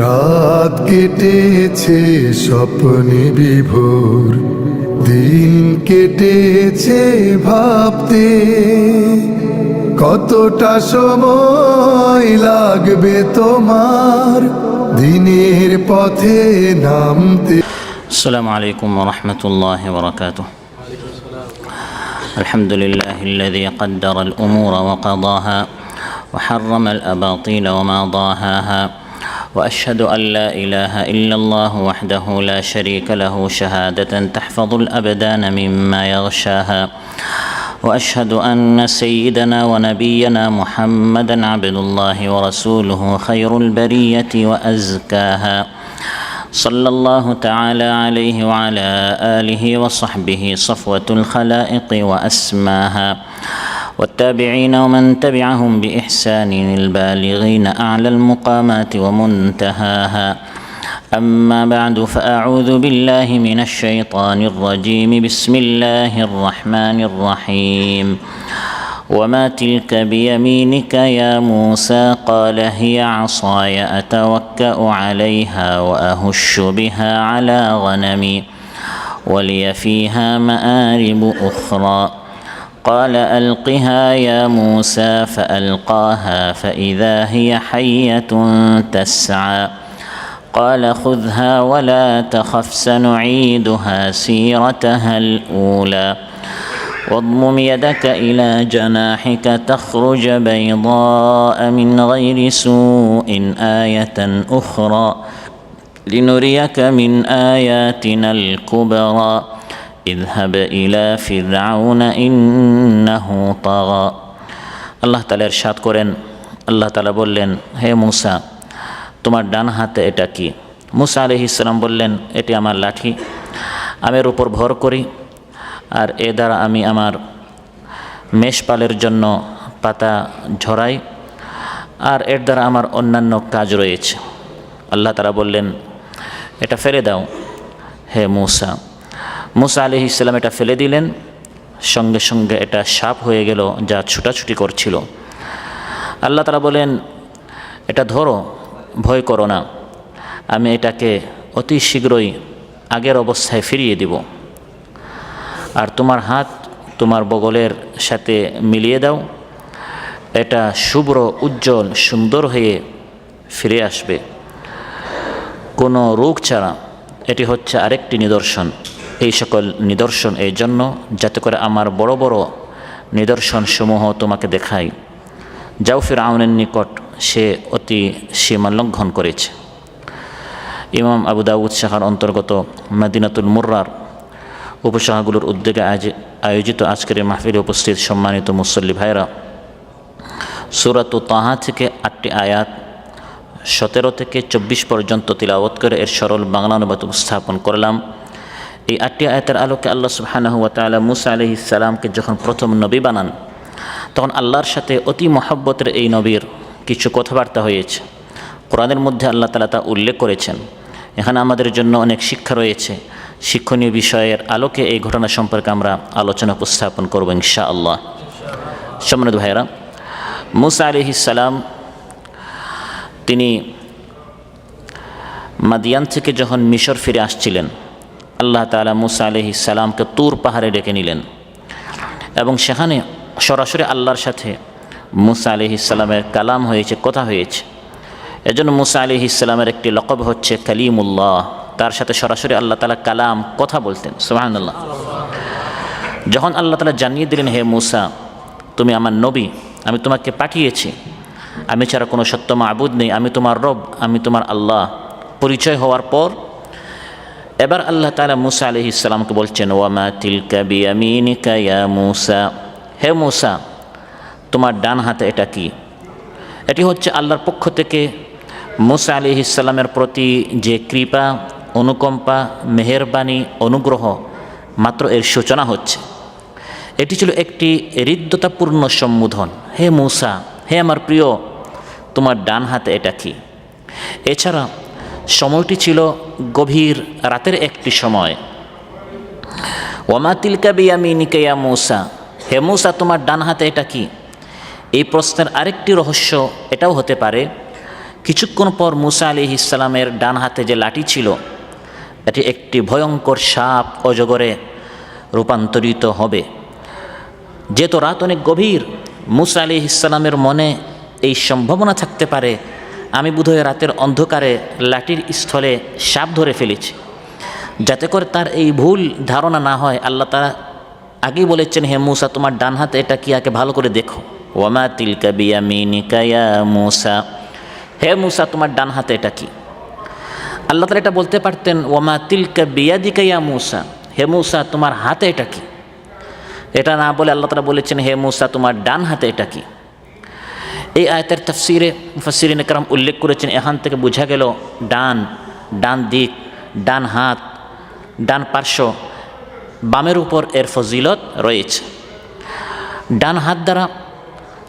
রাত কেটেছে স্বপ্নে বিভোর, দিন কেটেছে ভাবতে কতটা সময় লাগবে তোমার দিনের পথে নামতে। السلام عليكم ورحمة الله وبركاته. الحمد لله الذي قدر الأمور وقضاها وحرم الأباطيل وما ضاهاها، وأشهد أن لا إله إلا الله وحده لا شريك له شهادة تحفظ الأبدان مما يغشاها، وأشهد أن سيدنا ونبينا محمدًا عبد الله ورسوله خير البرية وأزكاها، صلى الله تعالى عليه وعلى آله وصحبه صفوة الخلائق وأسماها، والتابعين ومن تبعهم بإحسان البالغين أعلى المقامات ومنتهاها. أما بعد، فأعوذ بالله من الشيطان الرجيم. بسم الله الرحمن الرحيم. وما تلك بيمينك يا موسى؟ قال هي عصاي أتوكأ عليها وأهش بها على غنمي ولي فيها مآرب أخرى. قال ألقها يا موسى فألقاها فإذا هي حية تسعى. قال خذها ولا تخف سنعيدها سيرتها الأولى واضمم يدك إلى جناحك تخرج بيضاء من غير سوء آية أخرى لنريك من آياتنا الكبرى اذهب إلى فرعون إنه طغى. আল্লাহ তাআলা ইরশাদ করেন, আল্লাহ তাআলা বললেন, হে মূসা, তোমার ডান হাতে এটা কি? মূসা আলাইহিস সালাম বললেন, এটি আমার লাঠি, আমি এর উপর ভর করি আর এ দ্বারা আমি আমার মেষপালের জন্য পাতা ঝরাই আর এর দ্বারা আমার অন্যান্য কাজ রয়েছে। আল্লাহ তাআলা বললেন, এটা ফেলে দাও হে মূসা। মূসা আলাইহিস সালাম এটা ফেলে দিলেন, সঙ্গে সঙ্গে এটা সাপ হয়ে গেল যা ছুটাছুটি করছিল। আল্লাহ তাআলা বলেন, এটা ধরো, ভয় করো না, আমি এটাকে অতি শীঘ্রই আগের অবস্থায় ফিরিয়ে দিব। আর তোমার হাত তোমার বগলের সাথে মিলিয়ে দাও, এটা শুভ্র উজ্জ্বল সুন্দর হয়ে ফিরে আসবে কোনো রোগ ছাড়া। এটি হচ্ছে আরেকটি নিদর্শন। এই সকল নিদর্শন এই জন্য যাতে করে আমার বড় বড় নিদর্শনসমূহ তোমাকে দেখাই। যাও ফিরআউনের নিকট, সে অতি সীমা লঙ্ঘন করেছে। ইমাম আবু দাউদ শাখার অন্তর্গত মদিনাতুল মুররার উপশাখাগুলোর উদ্যোগে আয়োজিত আজকের এই মাহফিলে উপস্থিত সম্মানিত মুসল্লি ভাইরা, সূরাত তাহা থেকে 8টি আয়াত 17 থেকে 24 পর্যন্ত তিলাওয়াত করে এর সরল বাংলা অনুবাদ উপস্থাপন করলাম। এই 8টি আয়াতের আলোকে আল্লাহ সুবহানাহু ওয়া তাআলা মূসা আলাইহিস সালামকে যখন প্রথম নবী বানান, তখন আল্লাহর সাথে অতি মহব্বতের এই নবীর কিছু কথাবার্তা হয়েছে। কোরআনের মধ্যে আল্লাহ তাআলা তা উল্লেখ করেছেন। এখানে আমাদের জন্য অনেক শিক্ষা রয়েছে। শিক্ষণীয় বিষয়ের আলোকে এই ঘটনা সম্পর্কে আমরা আলোচনা উপস্থাপন করব ইনশাআল্লাহ। সম্মানিত ভাইয়েরা, মূসা আলাইহিস সালাম তিনি মাদিয়ান থেকে যখন মিশর ফিরে আসছিলেন, আল্লাহ তাআলা মূসা আলাইহিস সালামকে তুর পাহাড়ে ডেকে নিলেন এবং সেখানে সরাসরি আল্লাহর সাথে মূসা আলাইহিস সালামের কালাম হয়েছে, কথা হয়েছে। এজন্য মূসা আলাইহিস সালামের একটি লকব হচ্ছে কালিমুল্লাহ। তার সাথে সরাসরি আল্লাহ তাআলা কালাম, কথা বলতেন। সুবহানাল্লাহ। যখন আল্লাহ তাআলা জানিয়ে দিলেন, হে মূসা, তুমি আমার নবী, আমি তোমাকে পাঠিয়েছি, আমি ছাড়া কোনো সত্য মাবুদ নেই, আমি তোমার রব, আমি তোমার আল্লাহ পরিচয় হওয়ার পর এবার আল্লাহ তাআলা মূসা আলাইহিস সালামকে বলছেন, ওয়ামা তিলকা বিয়ামিনিকা ইয়া মূসা, হে মূসা, তোমার ডান হাতে এটা কি? এটি হচ্ছে আল্লাহর পক্ষ থেকে মূসা আলাইহিস সালামের প্রতি যে কৃপা, অনুকম্পা, মেহেরবানি, অনুগ্রহ মাত্র এর সূচনা হচ্ছে। এটি ছিল একটি হৃদ্যতাপূর্ণ সম্বোধন। হে মূসা, হে আমার প্রিয়, তোমার ডান হাতে এটা কি? এছাড়া সময়টি ছিল গভীর রাতের একটি সময়। ওয়ামা তিলকা বিয়ামিনিকা ইয়া মূসা, হে মূসা, তোমার ডান হাতে এটা কি? এই প্রশ্নের আরেকটি রহস্য এটাও হতে পারে, কিছুক্ষণ পর মুসা আলাইহিস সালামের ডান হাতে যে লাঠি ছিল এটি একটি ভয়ঙ্কর সাপ অজগরে রূপান্তরিত হবে। যেহেতু রাত অনেক গভীর, মুসা আলাইহিস সালামের মনে এই সম্ভাবনা থাকতে পারে আমি বোধহয় রাতের অন্ধকারে লাঠির স্থলে সাপ ধরে ফেলেছি। যাতে করে তার এই ভুল ধারণা না হয়, আল্লাহ তাআলা আগেই বলেছেন, হে মুসা তোমার ডান হাতে এটা কি, আগে ভালো করে দেখো। ওয়ামা তিলকা বিয়ামিনিকা ইয়া মুসা, হে মুসা তোমার ডান হাতে এটা কি। আল্লাহ তাআলা এটা বলতে পারতেন, ওয়ামা তিলকা বিয়াদিকা ইয়া মুসা, হে মুসা তোমার হাতে এটা কি। এটা না বলে আল্লাহ তাআলা বলেছেন, হে মুসা তোমার ডান হাতে এটা কি। এই আয়াতের তাফসিরে মুফাসসিরিন কেরাম উল্লেখ করেছেন, এখান থেকে বোঝা গেল ডান দিক, ডান হাত, ডান পার্শ্ব, বামের উপর এর ফজিলত রয়েছে। ডান হাত দ্বারা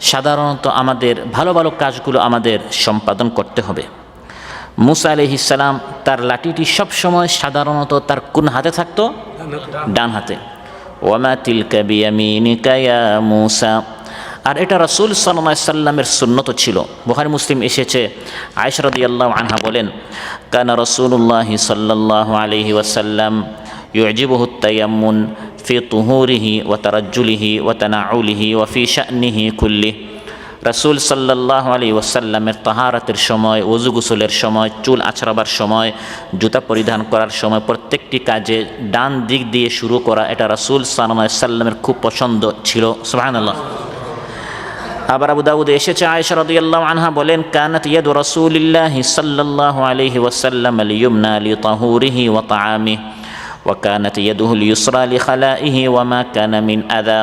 সাধারণত আমাদের ভালো ভালো কাজগুলো আমাদের সম্পাদন করতে হবে। মুসা আলাইহিস সালাম তার লাঠিটি সবসময় সাধারণত তার কোন হাতে থাকতো? ডান হাতে। ওয়ামা তিলকা বিয়ামিনিকা ইয়া মুসা। আর এটা রাসূল সাল্লাল্লাহু আলাইহি সাল্লামের সুন্নত ছিল। বুখারী মুসলিম এসেছে, আয়েশা রাদিয়াল্লাহু আনহা বলেন, কানা রাসূলুল্লাহি সাল্লাল্লাহু আলাইহি ওয়াসাল্লাম ইউজিবুহু তায়াম্মুন ফি তুহুরিহি ওয়া তারাজ্জুলিহি ওয়া তানাউলিহি ওয়া ফি শা'নিহি কুল্লি। রাসূল সাল্লাল্লাহু আলাইহি ওয়াসাল্লামের তাহারাতের সময়, ওযু গোসলের সময়, চুল আঁচড়াবার সময়, জুতা পরিধান করার সময় প্রত্যেকটি কাজে ডান দিক দিয়ে শুরু করা এটা রাসূল সাল্লাল্লাহু আলাইহি ওয়াসাল্লামের খুব পছন্দ ছিল। সুবহানাল্লাহ। আবার আবু দাউদে এসেছে, আয়েশা রাদিয়াল্লাহু আনহা বলেন, কানাত ইয়াদু রাসূলিল্লাহি সাল্লাল্লাহু আলাইহি ওয়াসাল্লাম লিইয়ুমনা লিতাহুরিহি ওয়া তাআমিহি ওয়া কানাত ইয়াদুহু লিইয়ুসরা লিখালাইহি ওয়া মা কানা মিন আযা।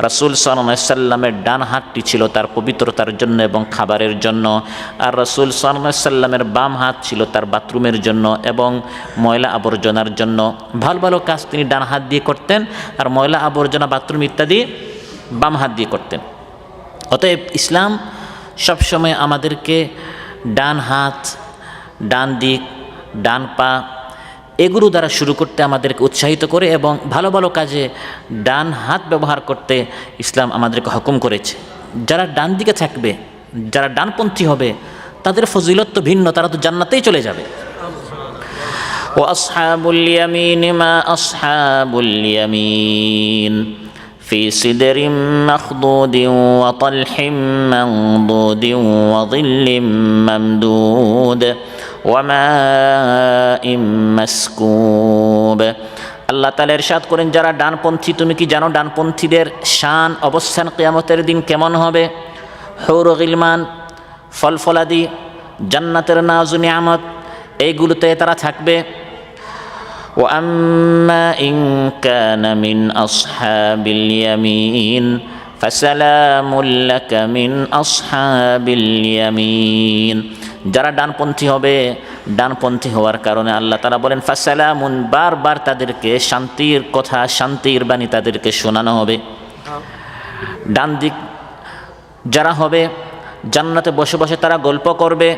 রাসূল সাল্লাল্লাহু আলাইহি সাল্লামের ডান হাতটি ছিল তার পবিত্রতার জন্য এবং খাবারের জন্য, আর রাসূল সাল্লাল্লাহু আলাইহি সাল্লামের বাম হাত ছিল তার বাথরুমের জন্য এবং ময়লা আবর্জনার জন্য। ভালো ভালো কাজ তিনি ডান হাত দিয়ে করতেন, আর ময়লা আবর্জনা, বাথরুম ইত্যাদি বাম হাত দিয়ে করতেন। অতএব ইসলাম সবসময় আমাদেরকে ডান হাত, ডান দিক, ডান পা এগুলো দ্বারা শুরু করতে আমাদেরকে উৎসাহিত করে এবং ভালো ভালো কাজে ডান হাত ব্যবহার করতে ইসলাম আমাদেরকে হুকুম করেছে। যারা ডান দিকে থাকবে, যারা ডানপন্থী হবে, তাদের ফজিলত তো ভিন্ন, তারা তো জান্নাতেই চলে যাবে। ওয়া আসহাবুল ইয়ামিন মা আসহাবুল ইয়ামিন في سدر مخضود وطلح منضود وظل ممدود وماء مسكوب। আল্লাহ তাআলা ইরশাদ করেন, যারা ডানপন্থী, তুমি কি জানো ডানপন্থীদের শান অবস্থান কিয়ামতের দিন কেমন হবে? হুর ও গিলমান, ফলফলাদি, জান্নাতের নাজ ও নিয়ামত এইগুলোতে তারা থাকবে। وأما إن كان من أصحاب اليمين فسلام لك من أصحاب اليمين। যারা ডানপন্থী হবে, ডানপন্থী হওয়ার কারণে আল্লাহ তাআলা বলেন ফাসালামুন, বারবার তাদেরকে শান্তির কথা, শান্তির বাণী তাদেরকে শোনানো হবে। ডান দিক যারা হবে, জান্নাতে বসে বসে তারা গল্প করবে,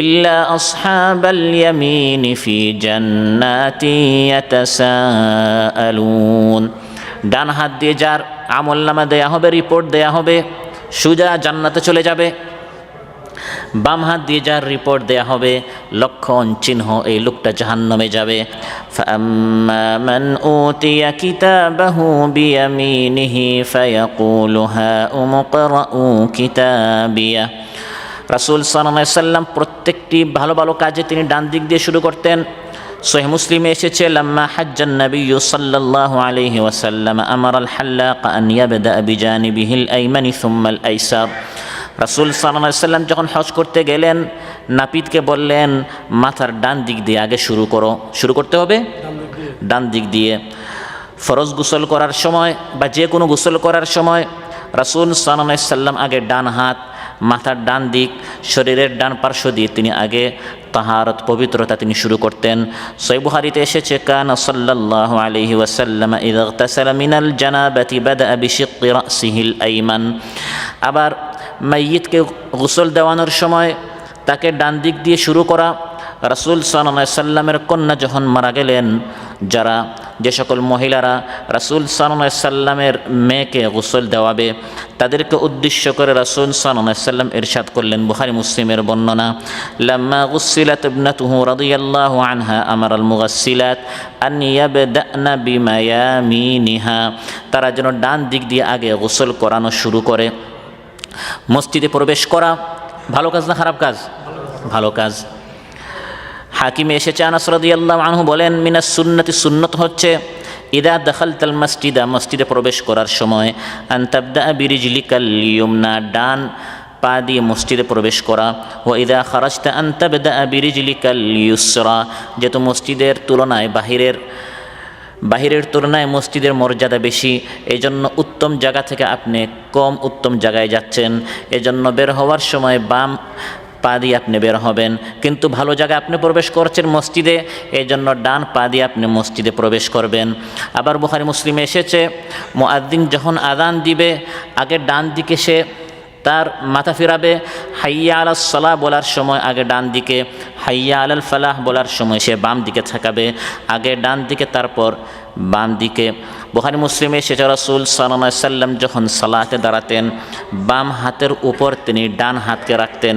ইল্লা আসহাবাল ইয়ামিন ফি জান্নাতি ইয়াতাসাআলুন। ডান হাত দিয়ে যার আমলনামা দেয়া হবে, রিপোর্ট দেয়া হবে, সোজা জান্নাতে চলে যাবে। বাম হাত দিয়ে যার রিপোর্ট দেয়া হবে, লক্ষণ চিহ্ন, এই লোকটা জাহান্নামে যাবে। ফাআম্মা মান উতিয়া কিতাবাহু বিয়ামিনিহি ফায়াকুলু হাউম ইকরাউ কিতাবিয়া। রাসূল সাল্লাল্লাহু আলাইহি সাল্লাম প্রত্যেকটি ভালো ভালো কাজে তিনি ডান দিক দিয়ে শুরু করতেন। সহিহ মুসলিমে এসেছে, লাম্মা হাজ্জান নবিয়্যু সাল্লাল্লাহু আলাইহি ওয়াসাল্লাম আমারাল হাল্লাক আন ইয়াবদা বিজানিবিহিল আইমানি সুম্মাল আইসার। রাসূল সাল্লাল্লাহু আলাইহি সাল্লাম যখন হজ করতে গেলেন, নাপিতকে বললেন মাথার ডান দিক দিয়ে আগে শুরু করতে হবে, ডান দিক দিয়ে। ফরজ গোসল করার সময় বা যে কোনো গোসল করার সময় রাসূল সাল্লাল্লাহু আলাইহি সাল্লাম আগে ডান হাত, মাথার ডান দিক, শরীরের ডান পার্শ্ব দিয়ে তিনি আগে তাহারত, পবিত্রতা তিনি শুরু করতেন। সহিহ বুখারীতে এসেছে, কানা সাল্লাল্লাহু আলাইহি ওয়াসাল্লাম ইযা ইগতাসালা মিনাল জানাবাতি বাদা'a বিশিক্কি রাসিহিল আইমান। আবার মাইয়িতকে গোসল দেওয়ানোর সময় তাকে ডান দিক দিয়ে শুরু করা। রাসূল সাল্লাল্লাহু আলাইহি সাল্লামের কন্যা যখন মারা গেলেন, যারা যে সকল মহিলারা রাসূল সাল্লাল্লাহু আলাইহি সাল্লামের মেয়েকে গোসল দেওয়াবে তাদেরকে উদ্দেশ্য করে রাসূল সাল্লাল্লাহু আলাইহি সাল্লাম ইরশাদ করলেন, বুখারী মুসলিমের বর্ণনা, লাম্মা গুসিলাত ইবনাতুহু রাদিয়াল্লাহু আনহা আমারাল মুগাসসিলাত আন ইয়াবদানা বিমায়ামিনিহা, তারা যেন ডান দিক দিয়ে আগে গোসল করানো শুরু করে। মসজিদে প্রবেশ করা ভালো কাজ না খারাপ কাজ? ভালো কাজ। হাকিমে এসেছে আনাস রাদিয়াল্লাহু আনহু বলেন, মিনাস সুন্নতি, সুন্নত হচ্ছে ইদা দাখালতাল মসজিদা, মসজিদে প্রবেশ করার সময়, আন তাবদা বিরিজলিকাল ইয়ুমনা, ডান পা দিয়ে মসজিদে প্রবেশ করা, ও ইদা খারাজতা আন তাবদা বিরিজলিকাল ইউসরা, যেহেতু মসজিদের তুলনায় বাহিরের তুলনায় মসজিদের মর্যাদা বেশি, এই জন্য উত্তম জায়গা থেকে আপনি কম উত্তম জায়গায় যাচ্ছেন, এজন্য বের হওয়ার সময় বাম পা দিয়ে আপনি বের হবেন। কিন্তু ভালো জায়গায় আপনি প্রবেশ করছেন মসজিদে, এই জন্য ডান পা দিয়ে আপনি মসজিদে প্রবেশ করবেন। আবার বুখারী মুসলিমে এসেছে, মুয়াজ্জিন যখন আযান দিবে আগে ডান দিকে সে তার মাথা ফিরাবে, হাইয়া আলাস সালাহ বলার সময় আগে ডান দিকে, হাইয়া আলাল ফালাহ বলার সময় সে বাম দিকে থাকাবে, আগে ডান দিকে তারপর বাম দিকে। বুখারী মুসলিমে এসেছে রাসূল সাল্লাল্লাহু আলাইহি সাল্লাম যখন সালাতে দাঁড়াতেন বাম হাতের উপর তিনি ডান হাতকে রাখতেন,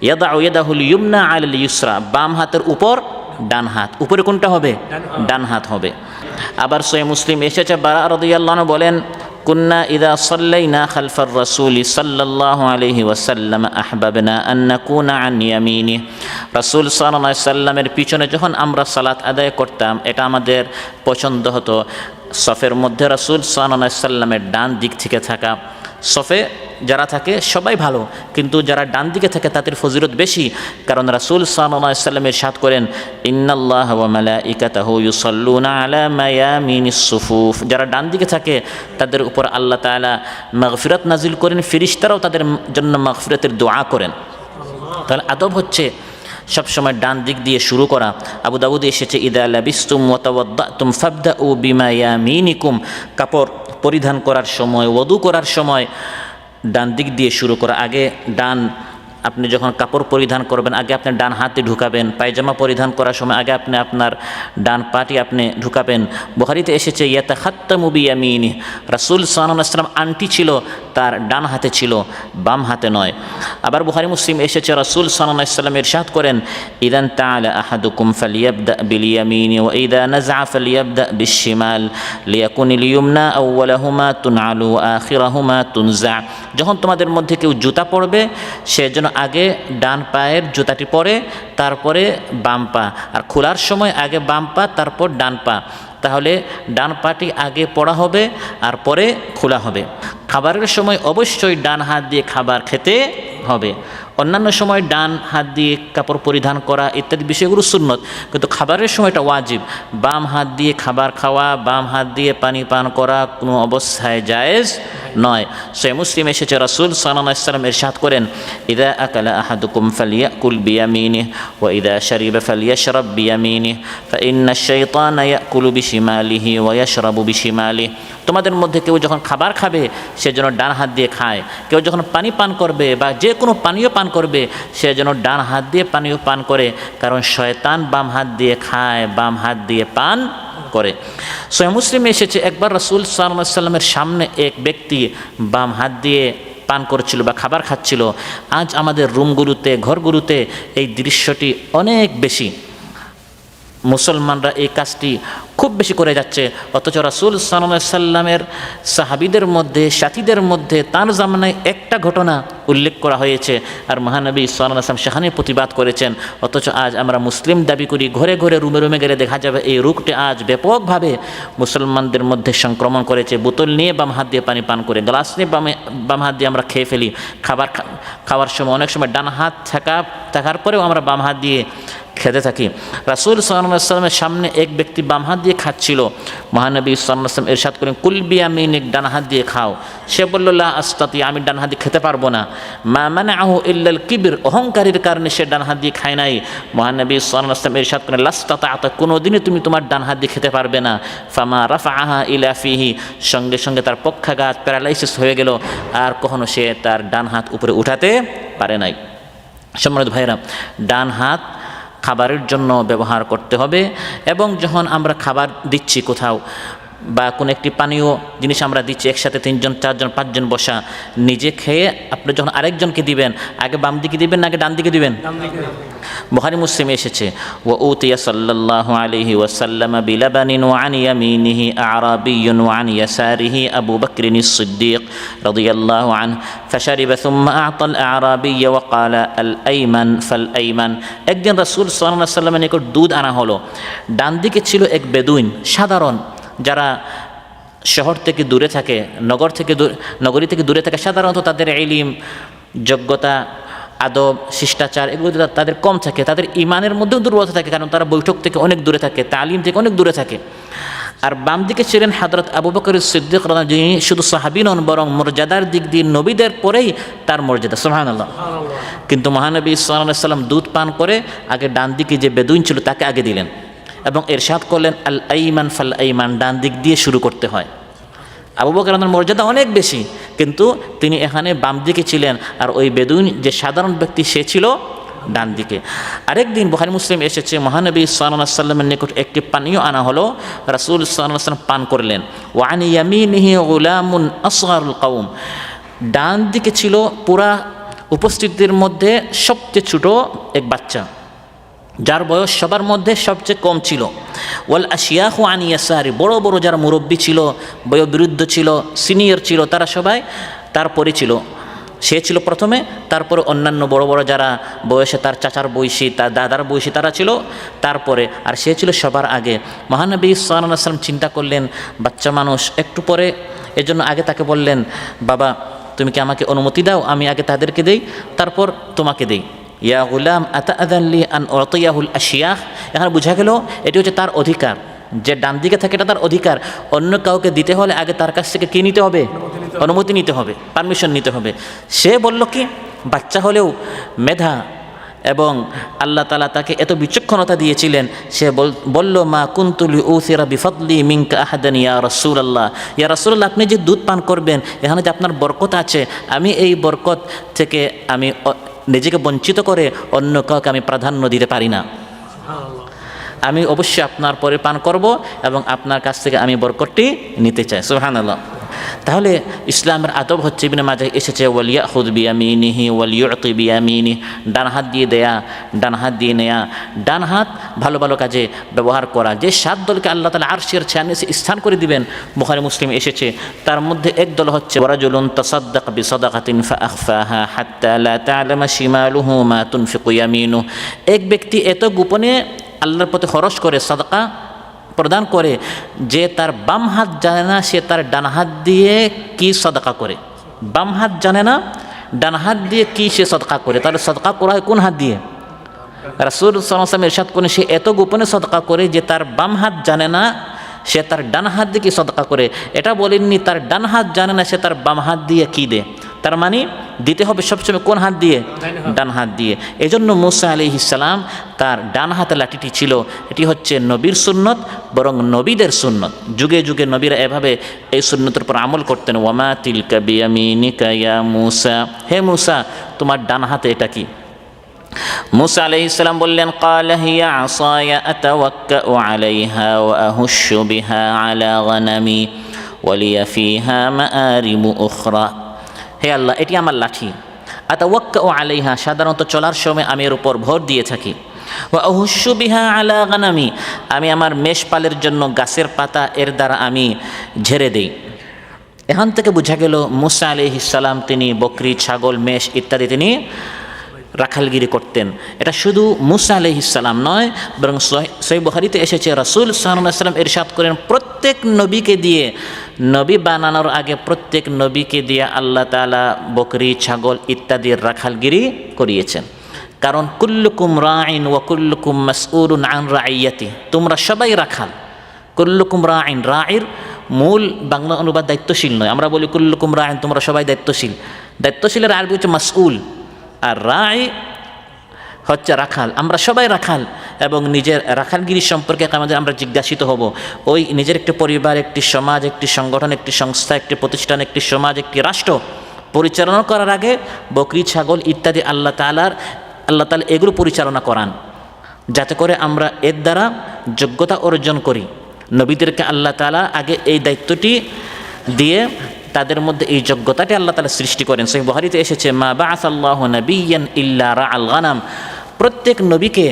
ইয়াদাউ ইয়াদাহুল ইয়ুমনা আলাল ইউসরা, বাম হাতের উপর ডান হাত, উপরে কোনটা হবে? ডান হাত হবে। আবার সহিহ মুসলিম এসেছে, বারা রাদিয়াল্লাহু আনহু বলেন, কুন্না ইযা সাল্লাইনা খালফার রাসূলি সাল্লাল্লাহু আলাইহি ওয়াসাল্লাম আহবাবনা আন নাকুনা আন ইয়ামিনি, রাসূল সাল্লাল্লাহু আলাইহি সাল্লামের পিছনে যখন আমরা সালাত আদায় করতাম এটা আমাদের পছন্দ হতো সফের মধ্যে রাসূল সাল্লাল্লাহু আলাইহি সাল্লামের ডান দিক থেকে থাকা। সফে যারা থাকে সবাই ভালো, কিন্তু যারা ডান দিকে থাকে তাদের ফজিলত বেশি, কারণ রাসূল সাল্লাল্লাহু আলাইহি ওয়াসাল্লাম ইরশাদ করেন, ইন্নাল্লাহা ওয়া মালাইকাতাহু ইউসাল্লুনা আলা মায়ামিনিস সুফুফ, যারা ডান দিকে থাকে তাদের উপর আল্লাহ তাআলা মাগফিরাত নাজিল করেন, ফেরেশতারাও তাদের জন্য মাগফিরাতের দোয়া করেন। তাহলে আদব হচ্ছে সবসময় ডান দিক দিয়ে শুরু করা। আবু দাউদে এসেছে, ইদা লাবিস্তুম ওয়া তাওয়াদ্দাতুম ফাবদাউ বিমায়ামিনিকুম, কাপড় পরিধান করার সময়, ওযু করার সময় ডান দিক দিয়ে শুরু করা। আগে ডান, আপনি যখন কাপড় পরিধান করবেন আগে আপনি ডান হাতে ঢুকাবেন, পায়জামা পরিধান করার সময় আগে আপনি আপনার ডান পাটি আপনি ঢুকাবেন। বুখারীতে এসেছে, ইয়াতাখাত্তামু বিয়ামিনি, রাসূল সাল্লাল্লাহু আলাইহি ওয়াসাল্লাম আংটি ছিল তার ডান হাতে ছিল, বাম হাতে নয়। আবার বুখারী মুসলিম এসেছে, রাসূল সাল্লাল্লাহু আলাইহি ওয়াসাল্লাম ইরশাদ করেন, ইদান তাআলা আহাদুকুম ফালিয়াবদা বিল-ইয়ামিনি ওয়া ইযা নাযআ ফালিয়াবদা বিশ-শিমাল লিয়াকুনিল ইয়ুমনা আউওয়ালাহুমা তুনআলু ওয়া আখিরাহুমা তুনজা, যখন তোমাদের মধ্যে কেউ জুতা পরবে সে যেন আগে ডান পায়ের জুতাটি পরে তারপরে বাম পা, আর খোলার সময় আগে বাম পা তারপর ডান পা, তাহলে ডান পাটি আগে পড়া হবে আর পরে খোলা হবে। খাবারের সময় অবশ্যই ডান হাত দিয়ে খাবার খেতে হবে, অন্যান্য সময় ডান হাত দিয়ে কাপড় পরিধান করা ইত্যাদি বিষয়গুলো সুন্নত, কিন্তু খাবারের সময়টা ওয়াজিব। বাম হাত দিয়ে খাবার খাওয়া, বাম হাত দিয়ে পানি পান করা কোনো অবস্থায় জায়েজ নয়। সহিহ মুসলিম এসেছে, রাসূল সাল্লাল্লাহু আলাইহি ওয়াসাল্লাম ইরশাদ করেন, ইযা আকালা আহাদুকুম ফালিয়াকুল বিয়ামিনিহি ওয়া ইযা শারিবা ফালিয়াশরাব বিয়ামিনিহি ফাইন্নাশ শাইতানা ইয়াকুলু বিশিমালিহি ওয়া ইয়াশরাবু বিশিমালিহি, তোমাদের মধ্যে কেউ যখন খাবার খাবে সে যেন ডান হাত দিয়ে খায়, কেউ যখন পানি পান করবে বা যে কোনো পানীয় পান করবে সে যেন ডান হাত দিয়ে পানীয় পান করে, কারণ শয়তান বাম হাত দিয়ে খায়, বাম হাত দিয়ে পান করে। সহিহ মুসলিমে এসেছে, একবার রাসূল সাল্লাল্লাহু আলাইহি ওয়াসাল্লামের সামনে এক ব্যক্তি বাম হাত দিয়ে পান করছিল বা খাবার খাচ্ছিল। আজ আমাদের রুমগুলোতে, ঘরগুলোতে এই দৃশ্যটি অনেক বেশি, মুসলমানরা এই কাজটি খুব বেশি করে যাচ্ছে, অথচ রাসূল সাল্লাল্লাহু আলাইহি সাল্লামের সাহাবীদের মধ্যে, সাথীদের মধ্যে তার জামানায় একটা ঘটনা উল্লেখ করা হয়েছে আর মহানবী সাল্লাল্লাহু আলাইহি ওয়াসাল্লাম সেখানে প্রতিবাদ করেছেন। অথচ আজ আমরা মুসলিম দাবি করি, ঘরে ঘরে রুমে রুমে গেলে দেখা যাবে এই রোগটি আজ ব্যাপকভাবে মুসলমানদের মধ্যে সংক্রমণ করেছে। বোতল নিয়ে বাম হাত দিয়ে পানি পান করে, গ্লাস নিয়ে বাম হাত দিয়ে আমরা খেয়ে ফেলি, খাওয়ার সময় অনেক সময় ডান হাত থাকার পরেও আমরা বাম হাত দিয়ে খেতে থাকি। রাসূল সাল্লাল্লাহু আলাইহি ওয়াসাল্লামের সামনে এক ব্যক্তি বাম হাত দিয়ে খাচ্ছিল, মহানবী সাল্লাল্লাহু আলাইহি ওয়াসাল্লাম ইরশাদ করেন, কুল বিয়ামিনিক, ডান হাত দিয়ে খাও। সে বলল, লা আস্তাতি, আমি ডান হাত দিয়ে খেতে পারবো না। মা মানাহু ইল্লাল কিবর, অহংকারীর কারণে সে ডান হাত দিয়ে খায় নাই। মহানবী সাল্লাল্লাহু আলাইহি ওয়াসাল্লাম ইরশাদ করেন, লাস্তাতা, কোনোদিনই তুমি তোমার ডান হাত দিয়ে খেতে পারবে না। ফামা রাফাআহা ইলা ফিহি, সঙ্গে সঙ্গে তার পক্ষাঘাত, প্যারালাইসিস হয়ে গেল, আর কখনো সে তার ডান হাত উপরে উঠাতে পারে নাই। সম্মানিত ভাইরা, ডান হাত খাবারের জন্য ব্যবহার করতে হবে। এবং যখন আমরা খাবার দিচ্ছি কোথাও বা কোনো একটি পানীয় জিনিস আমরা দিচ্ছি, একসাথে 3 জন 4 জন 5 জন বসা, নিজে খেয়ে আপনি যখন আরেকজনকে দিবেন আগে বাম দিকে দিবেন না আগে ডান দিকে দিবেন? বুখারী মুসলিমে এসেছে, ওয়া উতিয়া সাল্লাল্লাহু আলাইহি ওয়াসাল্লাম বিলাবানিন ওয়া আন ইয়ামিনিহি আরাবিয়্যুন ওয়া আন ইয়াসারিহি আবু বকরিন সিদ্দীক রাদিয়াল্লাহু আনহু ফাশারিবা সুম্মা আ'তা আল-আ'রাবিয়্য ওয়া ক্বালা আল-আইমান ফাল-আইমান। একদিন রাসূল সাল্লাল্লাহু আলাইহি ওয়াসাল্লামের নিকট দুধ আনা হলো। ডান দিকে ছিল এক বেদুইন, সাধারণ, যারা শহর থেকে দূরে থাকে, নগরী থেকে দূরে থাকে, সাধারণত তাদের ইলম, যোগ্যতা, আদব, শিষ্টাচার এগুলো তাদের কম থাকে, তাদের ইমানের মধ্যেও দুর্বলতা থাকে, কারণ তারা বৈঠক থেকে অনেক দূরে থাকে, তালিম থেকে অনেক দূরে থাকে। আর বাম দিকে ছিলেন হযরত আবু বকর সিদ্দিক রাদিয়াল্লাহু আনহু, যিনি শুধু সাহাবী নন বরং মর্যাদার দিক দিয়ে নবীদের পরেই তার মর্যাদা, সুবহানাল্লাহ। কিন্তু মহানবী সাল্লাল্লাহু আলাইহি ওয়াসাল্লাম দুধ পান করে আগে ডান দিকে যে বেদুইন ছিল তাকে আগে দিলেন এবং ইরশাদ করলেন আল আইমান ফাল আইমান, ডান দিক দিয়ে শুরু করতে হয়। আবু বকর মর্যাদা অনেক বেশি, কিন্তু তিনি এখানে বাম দিকে ছিলেন, আর ওই বেদুইন যে সাধারণ ব্যক্তি সে ছিল ডান দিকে। আরেকদিন বুখারী মুসলিম এসেছে, মহানবী সাল্লাল্লাহু আলাইহি ওয়াসাল্লামের নিকট একটি পানীয় আনা হলো, রাসূল সাল্লাল্লাহু আলাইহি ওয়াসাল্লাম পান করলেন। ওয়া আন ইয়ামিনিহি গুলামুন আসগারুল কওম, ডান দিকে ছিল পুরা উপস্থিতির মধ্যে সবচেয়ে ছোট এক বাচ্চা, যার বয়স সবার মধ্যে সবচেয়ে কম ছিল। ওয়াল আশিয়াখু আন ইয়াসারি, বড় বড় যারা মুরব্বী ছিল, বয়োবৃদ্ধ ছিল, সিনিয়র ছিল, তারা সবাই তারপরে ছিল। সে ছিল প্রথমে, তারপরে অন্যান্য বড় বড় যারা বয়সে তার চাচার বয়সী, তার দাদার বয়সী, তারা ছিল তারপরে, আর সে ছিল সবার আগে। মহানবী সাল্লাল্লাহু আলাইহি ওয়াসাল্লাম চিন্তা করলেন বাচ্চা মানুষ একটু পরে, এজন্য আগে তাকে বললেন, বাবা তুমি কি আমাকে অনুমতি দাও, আমি আগে তাদেরকে দেই তারপর তোমাকে দেই। ইয়া গুলাম আতাআযান লি আন উতিয়াহুল আশিয়াখ, এখানে বোঝা গেল এটি হচ্ছে তার অধিকার, যে ডান দিকে থাকে এটা তার অধিকার। অন্য কাউকে দিতে হলে আগে তার কাছ থেকে কি নিতে হবে? অনুমতি নিতে হবে, পারমিশন নিতে হবে। সে বলল কি, বাচ্চা হলেও মেধা এবং আল্লাহ তাআলা তাকে এত বিচক্ষণতা দিয়েছিলেন, সে বলল মা কুনতু লিউসিরা বিফাদলি মিনকা আহাদান ইয়া রাসূলুল্লাহ, ইয়া রাসূলুল্লাহ আপনি যে দুধ পান করবেন এখানে যে আপনার বরকত আছে, আমি এই বরকত থেকে আমি নিজেকে বঞ্চিত করে অন্য কাউকে আমি প্রাধান্য দিতে পারি না। আমি অবশ্যই আপনার পরে পান করব এবং আপনার কাছ থেকে আমি বরকতটি নিতে চাই, সুবহানাল্লাহ। তাহলে ইসলামের আদব হচ্ছে, ইবনে মাজাহ এসেছে ওয়ালিয়াখুয বিয়ামিনিহি ওয়ালিউতি বিয়ামিনিহি, ডান হাত দিয়ে দেয়া, ডান হাত দিয়ে নেয়া, ডান হাত ভালো ভালো কাজে ব্যবহার করা। যে 7 দলকে আল্লাহ তাআলা আরশের ছায়ায় স্থান করে দিবেন, বুখারী মুসলিম এসেছে, তার মধ্যে এক দল হচ্ছে ওয়ারাজুলুন তাসাদ্দাক বিসাদাকাতিন ফাআখফাহা হাত্তা লা তা'লামা শিমালুহু মা তুনফিকু ইয়ামিনুহু, এক ব্যক্তি এত গোপনে আল্লাহর পথে খরচ করে, সাদাকা প্রদান করে, যে তার বাম হাত জানে না সে তার ডান হাত দিয়ে কি সাদাকা করে। বাম হাত জানে না ডান হাত দিয়ে কি সে সাদাকা করে, তাহলে সাদাকা করা হয় কোন হাত দিয়ে? রাসূল সাল্লাল্লাহু আলাইহি ওয়াসাল্লাম ইরশাদ করেন, সে এত গোপনে সাদাকা করে যে তার বাম হাত জানে না সে তার ডান হাত দিয়ে কি সাদাকা করে। এটা বলেননি তার ডান হাত জানে না সে তার বাম হাত দিয়ে কি দেয়, তার মানে দিতে হবে সবসময় কোন হাত দিয়ে? ডান হাত দিয়ে। এজন্য মূসা আলাইহিস সালাম তার ডান হাতে লাঠিটি ছিল, এটি হচ্ছে নবীর সুন্নত, বরং নবীদের সুন্নত। যুগে যুগে নবীরা এভাবে এই সুন্নতের উপর আমল করতেন। ওয়ামা তিলকা বিয়ামিনিকা ইয়া মূসা, হে মূসা তোমার ডান হাতে এটা কি? মূসা আলাইহিস সালাম বললেন, ক্বালা হিয়া আসায়া আতাওয়াক্কাউ আলাইহা ওয়া আহুশশু বিহা আলা গানামি ওয়া লিয়া ফিহা মাআরিবু উখরা, হে আল্লাহ এটি আমার লাঠি, আতাওয়াক্কাউ আলাইহা সাধারণত চলার সময় আমি এর উপর ভর দিয়ে থাকি, ওয়া আহুশশু বিহা আলা গানামি আমি আমার মেষপালের জন্য গাছের পাতা এর দ্বারা আমি ঝেড়ে দেই। এখান থেকে বোঝা গেল মূসা আলাইহিস সালাম তিনি বকরি, ছাগল, মেষ ইত্যাদি তিনি রাখালগিরি করতেন। এটা শুধু মূসা আলাইহিস সালাম নয়, বরং সহিহ বুখারীতে এসেছে রাসূল সাল্লাল্লাহু আলাইহি ওয়াসাল্লাম ইরশাদ করেন, প্রত্যেক নবীকে দিয়ে, নবী বানানোর আগে প্রত্যেক নবীকে দিয়ে আল্লাহ তাআলা বকরি, ছাগল ইত্যাদির রাখালগিরি করিয়েছেন। কারণ কুল্লুকুম রাঈন ওয়া কুল্লুকুম মাসউলুন আন রাইয়াতি, তোমরা সবাই রাখাল। কুল্লুকুম রাঈন, রাঈর মূল বাংলা অনুবাদ দায়িত্বশীল নয়, আমরা বলি কুল্লুকুম রাঈন তোমরা সবাই দায়িত্বশীল। দায়িত্বশীলের আরবি হচ্ছে মাসউল, আর রাই হচ্ছে রাখাল। আমরা সবাই রাখাল এবং নিজের রাখালগিরি সম্পর্কে আমাদের আমরা জিজ্ঞাসিত হব। ওই নিজের একটি পরিবার, একটি সমাজ, একটি সংগঠন, একটি সংস্থা, একটি প্রতিষ্ঠান, একটি সমাজ, একটি রাষ্ট্র পরিচালনা করার আগে বকরি, ছাগল ইত্যাদি আল্লাহ তাআলা এগুলো পরিচালনা করান। যাতে করে আমরা এর দ্বারা যোগ্যতা অর্জন করি। নবীদেরকে আল্লাহ তাআলা আগে এই দায়িত্বটি দিয়ে তাদের মধ্যে এই যোগ্যতাটি আল্লাহ তাআলা সৃষ্টি করেন। সহিহ বুখারীতে এসেছে, মা বাআসাল্লাহু নাবিয়্যান ইল্লা রাআল গানাম। প্রত্যেক নবীকে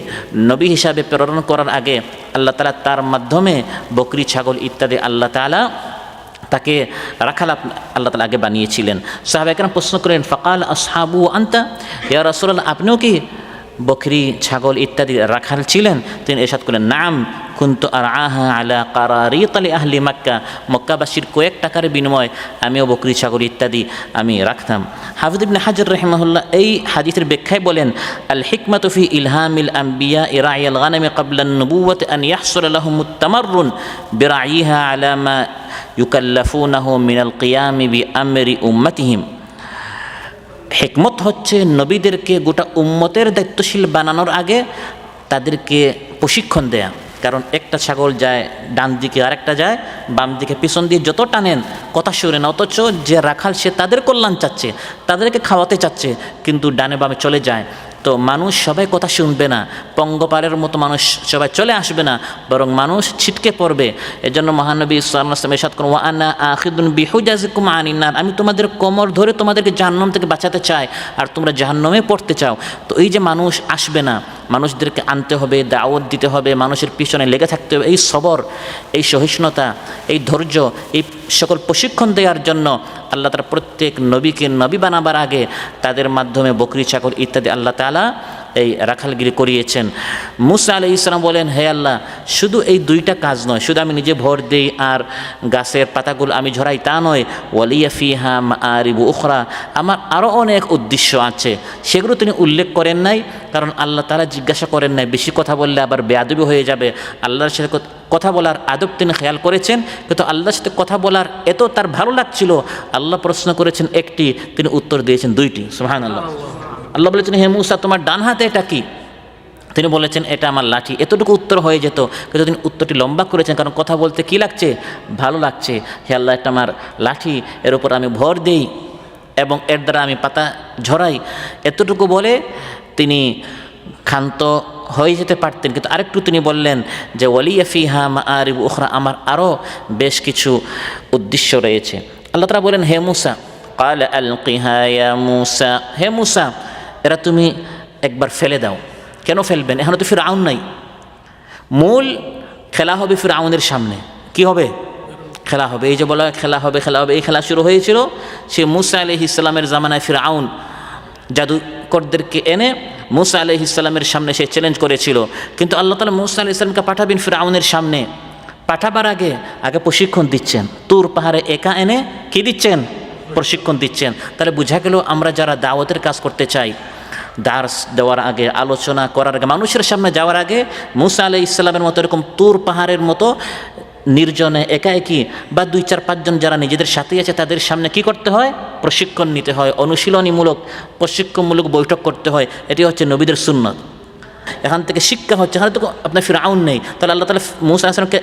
নবী হিসাবে প্রেরণ করার আগে আল্লাহ তাআলা তার মাধ্যমে বকরি, ছাগল ইত্যাদি আল্লাহ তাআলা তাকে রাখাল আল্লাহ তাআলা আগে বানিয়েছিলেন। সাহাবায়ে কেরাম প্রশ্ন করেন, ফাকাল আসহাবু আনতা, ইয়া রাসূলুল্লাহ, আপনিও কি বকরি, ছাগল ইত্যাদি রাখাল ছিলেন? তিনি ইরশাদ করলেন, নাম কুনতু আরআহা আলা কারারিত লি আহলি মক্কা। মক্কাবাসীর কয়েক টাকার বিনিময়ে আমিও বকরি, ছাগল ইত্যাদি আমি রাখতাম। হাফিজ ইবনে হাজার রাহিমাহুল্লাহ এই হাদিসের ব্যাখ্যায় বলেন, আল হিকমাতু ফি ইলহামিল আম্বিয়া রা'য়াল গানামি ক্বাবলা আন-নুবুওয়াতি আন ইয়াহসুলা লাহুমুত তামাররুন বিরা'ইহা আলা মা ইউকাল্লাফুনাহু মিনাল কিয়ামি বিআমরি উম্মাতিহিম। হিকমত হচ্ছে নবীদেরকে গোটা উম্মতের দায়িত্বশীল বানানোর আগে তাদেরকে প্রশিক্ষণ দেয়া। কারণ একটা ছাগল যায় ডান দিকে, আরেকটা যায় বাম দিকে, পিছন দিয়ে যত টানেন কথা শুনে না, অথচ যে রাখাল সে তাদের কল্যাণ চাচ্ছে, তাদেরকে খাওয়াতে চাচ্ছে, কিন্তু ডানে বামে চলে যায়। তো মানুষ সবাই কথা শুনবে না, পঙ্গপালের মতো মানুষ সবাই চলে আসবে না, বরং মানুষ ছিটকে পড়বে। এজন্য মহানবী সাল্লাল্লাহু আলাইহি ওয়াসাল্লাম ইরশাদ করেন, ওয়া আনা আখিদুন বিহুজাজিকুম আনিন নার, আমি তোমাদের কোমর ধরে তোমাদেরকে জাহান্নাম থেকে বাঁচাতে চাই, আর তোমরা জাহান্নামে পড়তে চাও। তো এই যে মানুষ আসবে না, মানুষদেরকে আনতে হবে, দাওয়াত দিতে হবে, মানুষের পিছনে লেগে থাকতে হবে, এই সবর, এই সহিষ্ণুতা, এই ধৈর্য, এই সকল প্রশিক্ষণ দেওয়ার জন্য আল্লাহ তাআলা প্রত্যেক নবীকে নবী বানাবার আগে তাদের মাধ্যমে বকরি, ছাগল ইত্যাদি আল্লাহ তাআলা এই রাখালগিরি করিয়েছেন। মুসা আলাইহিস সালাম বলেন, হে আল্লাহ, শুধু এই দুইটা কাজ নয়, শুধু আমি নিজে ভর দেই আর গাছের পাতাগুলো আমি ঝরাই তা নয়, ওয়ালিয়া ফিহা মাআরিবু উখরা, আমার আরও অনেক উদ্দেশ্য আছে, সেগুলো তিনি উল্লেখ করেন নাই। কারণ আল্লাহ তাআলা জিজ্ঞাসা করেন নাই, বেশি কথা বললে আবার বেয়াদবি হয়ে যাবে। আল্লাহর সাথে কথা বলার আদব তিনি খেয়াল করেছেন, কিন্তু আল্লাহর সাথে কথা বলার এত তার ভালো লাগছিল, আল্লাহ প্রশ্ন করেছেন একটি, তিনি উত্তর দিয়েছেন দুইটি। সুবহানাল্লাহ। আল্লাহ বলেছেন, হে মুসা, তোমার ডান হাতে এটা কি? তিনি বলেছেন, এটা আমার লাঠি। এতটুকু উত্তর হয়ে যেত, কিন্তু তিনি উত্তরটি লম্বা করেছেন, কারণ কথা বলতে কি লাগছে? ভালো লাগছে। হে আল্লাহ, এটা আমার লাঠি, এর উপর আমি ভর দেই এবং এর দ্বারা আমি পাতা ঝরাই। এতটুকু বলে তিনি ক্ষান্ত হয়ে যেতে পারতেন, কিন্তু আরেকটু তিনি বললেন যে ওয়ালিয়া ফিহা মাআরিবু উখরা, আমার আরও বেশ কিছু উদ্দেশ্য রয়েছে। আল্লাহ তাআলা বলেন, হে মুসা, ক্বালা আলকিহা ইয়া মুসা, হে মুসা, এরা তুমি একবার ফেলে দাও। কেন ফেলবেন? এখানে তো ফিরআউন নাই। মূল খেলা হবে ফিরআউনের সামনে। কি হবে? খেলা হবে। এই যে বলা খেলা হবে, খেলা হবে, এই খেলা শুরু হয়েছিল সে মুসা আলাইহিস সালামের জামানায়। ফিরআউন জাদুকরদেরকে এনে মুসা আলাইহিস সালামের সামনে সে চ্যালেঞ্জ করেছিল, কিন্তু আল্লাহ তাআলা মুসা আলাইহিস সালামকে পাঠাবেন ফিরআউনের সামনে। পাঠাবার আগে প্রশিক্ষণ দিচ্ছেন। তুর পাহাড়ে একা এনে কি দিচ্ছেন? প্রশিক্ষণ দিচ্ছেন। তাহলে বোঝা গেল আমরা যারা দাওয়াতের কাজ করতে চাই, দার্স দেওয়ার আগে, আলোচনা করার আগে, মানুষের সামনে যাওয়ার আগে মুসা আলাইহিস সালামের মতো এরকম তুর পাহাড়ের মতো নির্জনে একা একই বা 2-4-5 জন যারা নিজেদের সাথে আছে তাদের সামনে কি করতে হয়? প্রশিক্ষণ নিতে হয়, অনুশীলনীমূলক প্রশিক্ষণমূলক বৈঠক করতে হয়। এটি হচ্ছে নবীদের সুন্নাত। এখান থেকে শিক্ষা হচ্ছে, এখানে তো আপনার ফিরআউন নেই, তাহলে আল্লাহ তাআলা মুসা আলাইহিস সালামকে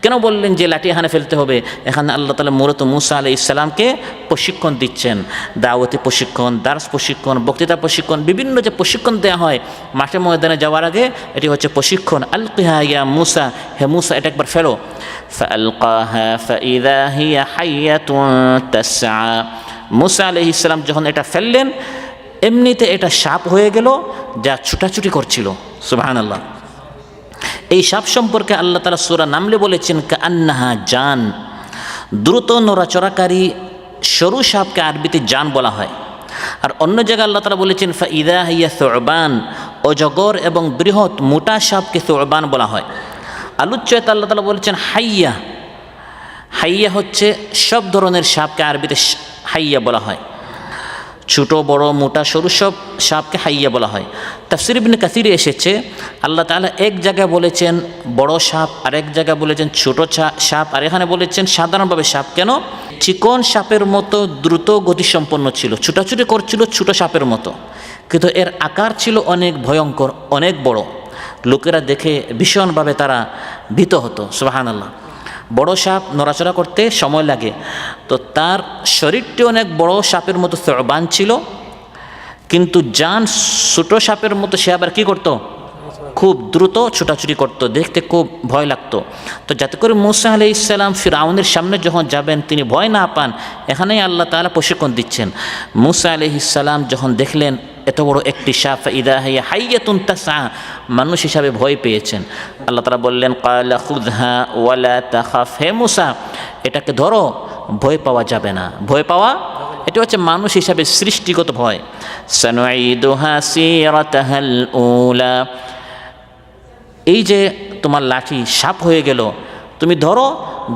কেন বললেন যে লাঠি এখানে ফেলতে হবে? এখানে আল্লাহ তাআলা মূলত মুসা আলাইহিস সালামকে প্রশিক্ষণ দিচ্ছেন। দাওয়াতি প্রশিক্ষণ, দার্স প্রশিক্ষণ, বক্তৃতা প্রশিক্ষণ, বিভিন্ন যে প্রশিক্ষণ দেওয়া হয় মাঠে ময়দানে যাওয়ার আগে, এটি হচ্ছে প্রশিক্ষণ। আলকিহা ইয়া মুসা, হে মুসা, এটা একবার ফেলো। ফাআলকাহা ফাইযা হিয়া হাইয়াতুন তাসআ, মুসা আলাইহিস সালাম যখন এটা ফেললেন, এমনিতে এটা সাপ হয়ে গেল যা ছুটাছুটি করছিল। সুবহানাল্লাহ। এই সাপ সম্পর্কে আল্লাহ তাআলা সূরা নামলে বলেছেন, কাআন্নাহা জান, দ্রুত নড়াচড়াকারী সরু সাপকে আরবিতে জান বলা হয়। আর অন্য জায়গায় আল্লাহ তাআলা বলেছেন, ফাইদা হিয়া সুবান, অজগর এবং বৃহৎ মোটা সাপকে সুবান বলা হয়। আলোচ্যতে আল্লাহ তাআলা বলেছেন হাইয়া। হাইয়া হচ্ছে সব ধরনের সাপকে আরবিতে হাইয়া বলা হয়। ছোটো বড় মোটা সরু সব সাপকে হাইয়া বলা হয়। তাফসীর ইবনে কাসিরে এসেছে, আল্লাহ তাআলা এক জায়গায় বলেছেন বড় সাপ, আরেক জায়গায় বলেছেন ছোট সাপ, আর এখানে বলেছেন সাধারণভাবে সাপ। কেন? চিকন সাপের মতো দ্রুত গতিসম্পন্ন ছিল, ছুটাছুটি করছিল ছোট সাপের মতো, কিন্তু এর আকার ছিল অনেক ভয়ঙ্কর, অনেক বড়। লোকেরা দেখে ভীষণভাবে তারা ভীত হতো। সুবহানাল্লাহ। বড় সাপ নড়াচড়া করতে সময় লাগে, তো তার শরীরটি অনেক বড় সাপের মতো সুবান ছিল, কিন্তু জান ছোটো সাপের মতো সে আবার কী করতো? খুব দ্রুত ছোটাছুটি করতো, দেখতে খুব ভয় লাগতো। তো যাতে করে মূসা আলাইহিস সালাম ফিরআউনের সামনে যখন যাবেন তিনি ভয় না পান, এখানেই আল্লাহ তাআলা প্রশিক্ষণ দিচ্ছেন। মূসা আলাইহিস সালাম যখন দেখলেন এত বড় একটি সাপ, ইদা হিয়া হাইয়াতুন তাসআ, মানুষ হিসাবে ভয় পেয়েছেন। আল্লাহ তাআলা বললেন ক্বালা খুযহা ওয়ালা তাখাফ, হে মূসা এটাকে ধরো, ভয় পাওয়া যাবে না। ভয় পাওয়া এটা হচ্ছে মানুষ হিসাবে সৃষ্টিগত ভয়। সানুঈদুহা সিরাতাহাল উলা, এই যে তোমার লাঠি সাপ হয়ে গেল, তুমি ধরো,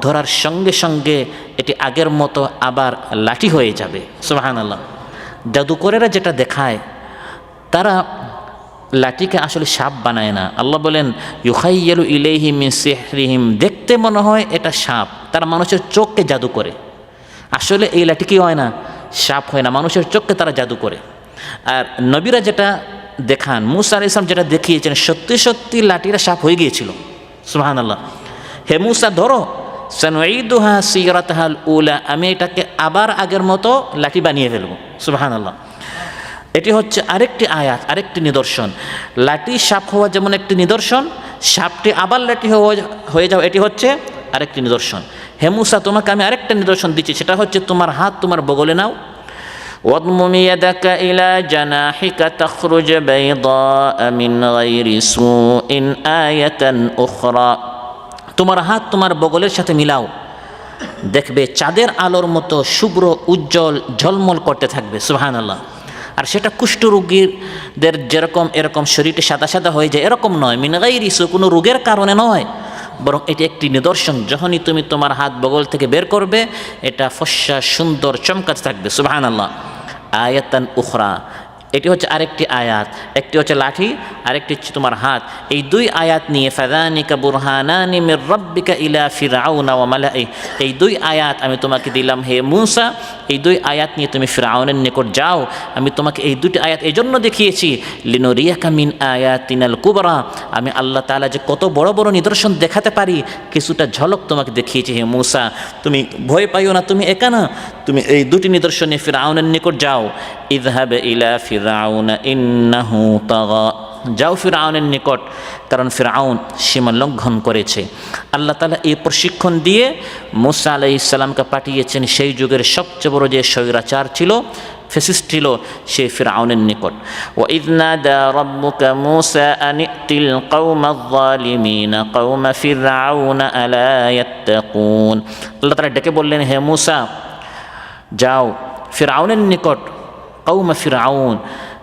ধরার সঙ্গে সঙ্গে এটি আগের মতো আবার লাঠি হয়ে যাবে। সুবহানাল্লাহ। জাদুকরেরা যেটা দেখায়, তারা লাঠিকে আসলে সাপ বানায় না। আল্লাহ বলেন ইউখাইয়ালু ইলাইহি মিন সিহরিহিম, দেখতে মনে হয় এটা সাপ, তারা মানুষের চোখকে জাদু করে। আসলে এই লাঠি কি হয় না, সাপ হয় না, মানুষের চোখকে তারা জাদু করে। আর নবীরা যেটা দেখান, মূসা আলাইহিস সালাম যেটা দেখিয়েছেন, সত্যি সত্যি লাঠিরা সাপ হয়ে গিয়েছিল। সুবহানাল্লাহ। হে মূসা ধরো, সানুঈদুহা সিরাতাহাল উলা, আমি এটাকে আবার আগের মতো লাঠি বানিয়ে ফেলবো। সুবহানাল্লাহ। এটি হচ্ছে আরেকটি আয়াত, আরেকটি নিদর্শন। লাঠি সাপ হওয়া যেমন একটি নিদর্শন, সাপটি আবার লাঠি হয়ে যাওয়া এটি হচ্ছে আরেকটি নিদর্শন। হে মূসা তোমাকে আমি আরেকটা নিদর্শন দিচ্ছি, সেটা হচ্ছে তোমার হাত তোমার বগলে নাও। واضمم يدك إلى جناحك تخرج بيضاء من غير سوء آية أخرى, তোমার হাত তোমার বগলের সাথে মিলাও, দেখবে চাঁদের আলোর মতো শুভ্র উজ্জ্বল ঝলমল করতে থাকবে। সুবহানাল্লাহ। আর সেটা কুষ্ঠরোগীদের যেরকম এরকম শরীরটা সাদা সাদা হয়ে যায় এরকম নয়, মিন গায়রি সু, কোনো রোগের কারণে নয়, বরং এটি একটি নিদর্শন। যখনই তুমি তোমার হাত বগল থেকে বের করবে এটা ফর্সা সুন্দর চমকাতে থাকবে। সুবহানাল্লাহ। আয়াতান উখরা, এটি হচ্ছে আরেকটি আয়াত। একটি হচ্ছে লাঠি, আরেকটি হচ্ছে তোমার হাত। এই দুই আয়াত নিয়ে ফাযানিকা বুরহানানি মির রাব্বিকা ইলা ফিরআউনা ওয়া মালাইহি, এই দুই আয়াত আমি তোমাকে দিলাম হে মূসা, এই দুই আয়াত নিয়ে তুমি ফিরআউনের নিকট যাও। আমি তোমাকে এই দুটি আয়াত এজন্য দেখিয়েছি, লিনুরিয়াকা মিন আয়াতিনাল কুবরা, আমি আল্লাহ তাআলা যে কত বড় বড় নিদর্শন দেখাতে পারি কিছুটা ঝলক তোমাকে দেখিয়েছি হে মূসা। তুমি ভয় পাইও না, তুমি একা না, তুমি এই দুটি নিদর্শন নিয়ে ফিরআউনের নিকট যাও। ইযহাব ইলা ফিরআউনা ইন্নাহু তাগা, যাও ফিরআউনের নিকট, কারণ ফিরআউন সীমা লঙ্ঘন করেছে। আল্লাহ তাআলা এই প্রশিক্ষণ দিয়ে মূসা আলাইহিস সালামকে পাঠিয়েছেন সেই যুগের সবচেয়ে বড় যে স্বৈরাচার ছিল, ফ্যাসিস্ট ছিল, সে ফিরআউনের নিকট। ওয়া ইয নাদা রাব্বুকা মূসা আন ইতিল কওমায যালিমিনা কওমা ফিরআউনা আলা ইয়াত্তাকুন, আল্লাহ তাআলা ডেকে বললেন হে মূসা যাও ফিরআউনের নিকট, কওমা ফিরআউন,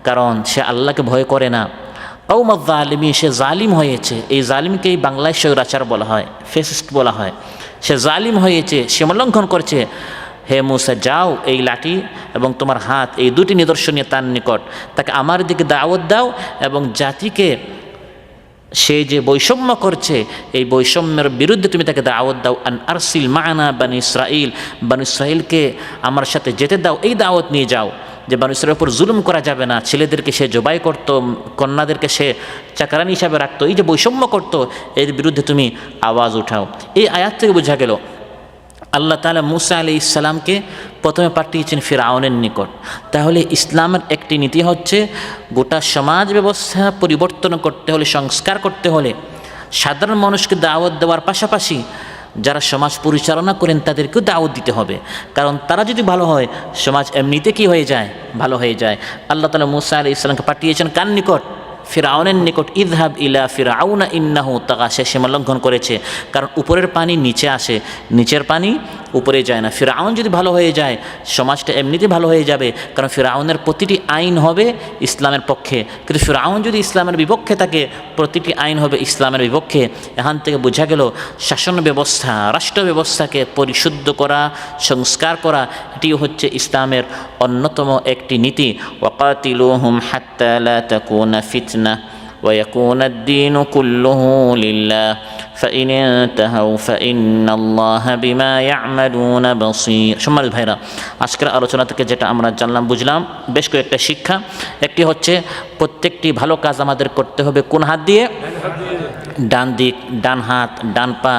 কারণ সে আল্লাহকে ভয় করে না। কওমা যালিমিন, সে জালিম হয়েছে। এই জালিমকেই বাংলায় স্বৈরাচার বলা হয়, ফ্যাসিস্ট বলা হয়। সে জালিম হয়েছে, সীমা লঙ্ঘন করেছে। হে মূসা যাও, এই লাঠি এবং তোমার হাত, এই দুটি নিদর্শন নিয়ে তার নিকট, তাকে আমার দিকে দাওয়াত দাও, এবং জাতিকে সে যে বৈষম্য করছে এই বৈষম্যের বিরুদ্ধে তুমি তাকে দাওয়াত দাও। আন আরসিল মা'না বানি ইসরাইল, বানি ইসরাইলকে আমার সাথে যেতে দাও, এই দাওয়াত নিয়ে যাও যে বানি ইসরাইলের উপর জুলুম করা যাবে না। ছেলেদেরকে সে জবাই করত, কন্যাদেরকে সে চাকরানি হিসাবে রাখতো, এই যে বৈষম্য করতো এর বিরুদ্ধে তুমি আওয়াজ উঠাও। এই আয়াত থেকে বোঝা গেল আল্লাহ তাআলা মূসা আলাইহিস সালামকে প্রথমে পাঠিয়েছেন ফিরআউনের নিকট। তাহলে ইসলামের একটি নীতি হচ্ছে গোটা সমাজ ব্যবস্থা পরিবর্তন করতে হলে, সংস্কার করতে হলে সাধারণ মানুষকে দাওয়াত দেওয়ার পাশাপাশি যারা সমাজ পরিচালনা করেন তাদেরকেও দাওয়াত দিতে হবে। কারণ তারা যদি ভালো হয় সমাজ এমনিতে কি হয়ে যায়, ভালো হয়ে যায়। আল্লাহ তাআলা মূসা আলাইহিস সালামকে পাঠিয়েছেন কার নিকট? ফিরআউনের নিকট। ইযহাব ইলা ফিরআউনা ইন্নাহু তাগা, সে সীমা লঙ্ঘন করেছে। কারণ উপরের পানি নিচে আসে, নিচের পানি উপরে যায় না। ফিরআউন যদি ভালো হয়ে যায় সমাজটা এমনিতে ভালো হয়ে যাবে, কারণ ফিরআউনের প্রতিটি আইন হবে ইসলামের পক্ষে। কিন্তু ফিরআউন যদি ইসলামের বিপক্ষে থাকে প্রতিটি আইন হবে ইসলামের বিপক্ষে। এখান থেকে বোঝা গেল শাসন ব্যবস্থা, রাষ্ট্র ব্যবস্থাকে পরিশুদ্ধ করা, সংস্কার করা, এটিও হচ্ছে ইসলামের অন্যতম একটি নীতি। ওয়াকাতিলুহুম হাত্তা লা তাকুনা ফিতনা ওয়া ইয়াকুনাদ দীনু কুল্লুহু লিল্লাহ ফাইন ইনতাহাউ ফাইন্নাল্লাহা বিমা ইয়ামালুনা বাসীর। সম্মানিত ভাইরা, আজকের আলোচনা থেকে যেটা আমরা জানলাম বুঝলাম বেশ কয়েকটা শিক্ষা। একটি হচ্ছে প্রত্যেকটি ভালো কাজ আমাদের করতে হবে কোন হাত দিয়ে? ডান দিক, ডান হাত, ডান পা,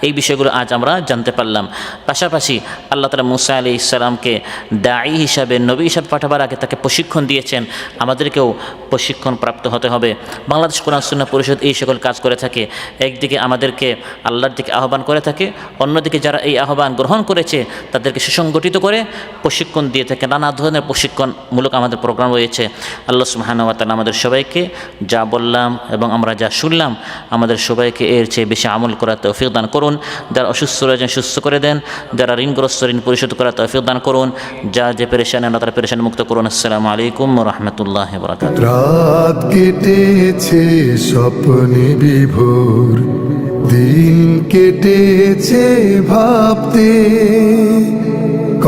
এই বিষয়গুলো আজ আমরা জানতে পারলাম। পাশাপাশি আল্লাহ তাআলা মুসা আলাইহিস সালামকে দাঈ হিসাবে, নবী হিসাবে পাঠাবার আগে তাকে প্রশিক্ষণ দিয়েছেন। আমাদেরকেও প্রশিক্ষণ প্রাপ্ত হতে হবে। বাংলাদেশ কোরআন সুন্নাহ পরিষদ এই সকল কাজ করে থাকে। একদিকে আমাদেরকে আল্লাহর দিকে আহ্বান করে থাকে, অন্যদিকে যারা এই আহ্বান গ্রহণ করেছে তাদেরকে সুসংগঠিত করে প্রশিক্ষণ দিয়ে থাকে। নানা ধরনের প্রশিক্ষণমূলক আমাদের প্রোগ্রাম রয়েছে। আল্লাহ সুবহানাহু ওয়া তাআলা আমাদের সবাইকে যা বললাম এবং আমরা যা শুনলাম আমাদের সবাইকে এর চেয়ে বেশি আমল করার তৌফিক দান করুন। যারা অসুস্থ রয়েছেন সুস্থ করে দেন, যারা ঋণগ্রস্ত ঋণ পরিশোধ করার তৌফিক দান করুন, যা যে পেরেশানি আল্লাহ তাআলা পেরেশানি মুক্ত করুন। আসসালামু আলাইকুম ওয়া রাহমাতুল্লাহি ওয়া বারাকাতুহু। রাত কেটেছে স্বপ্নে বিভোর, দিন কেটেছে ভাবতে,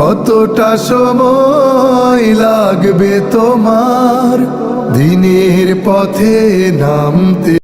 কতটা সময় লাগবে তোমার দিনের পথে নামতে।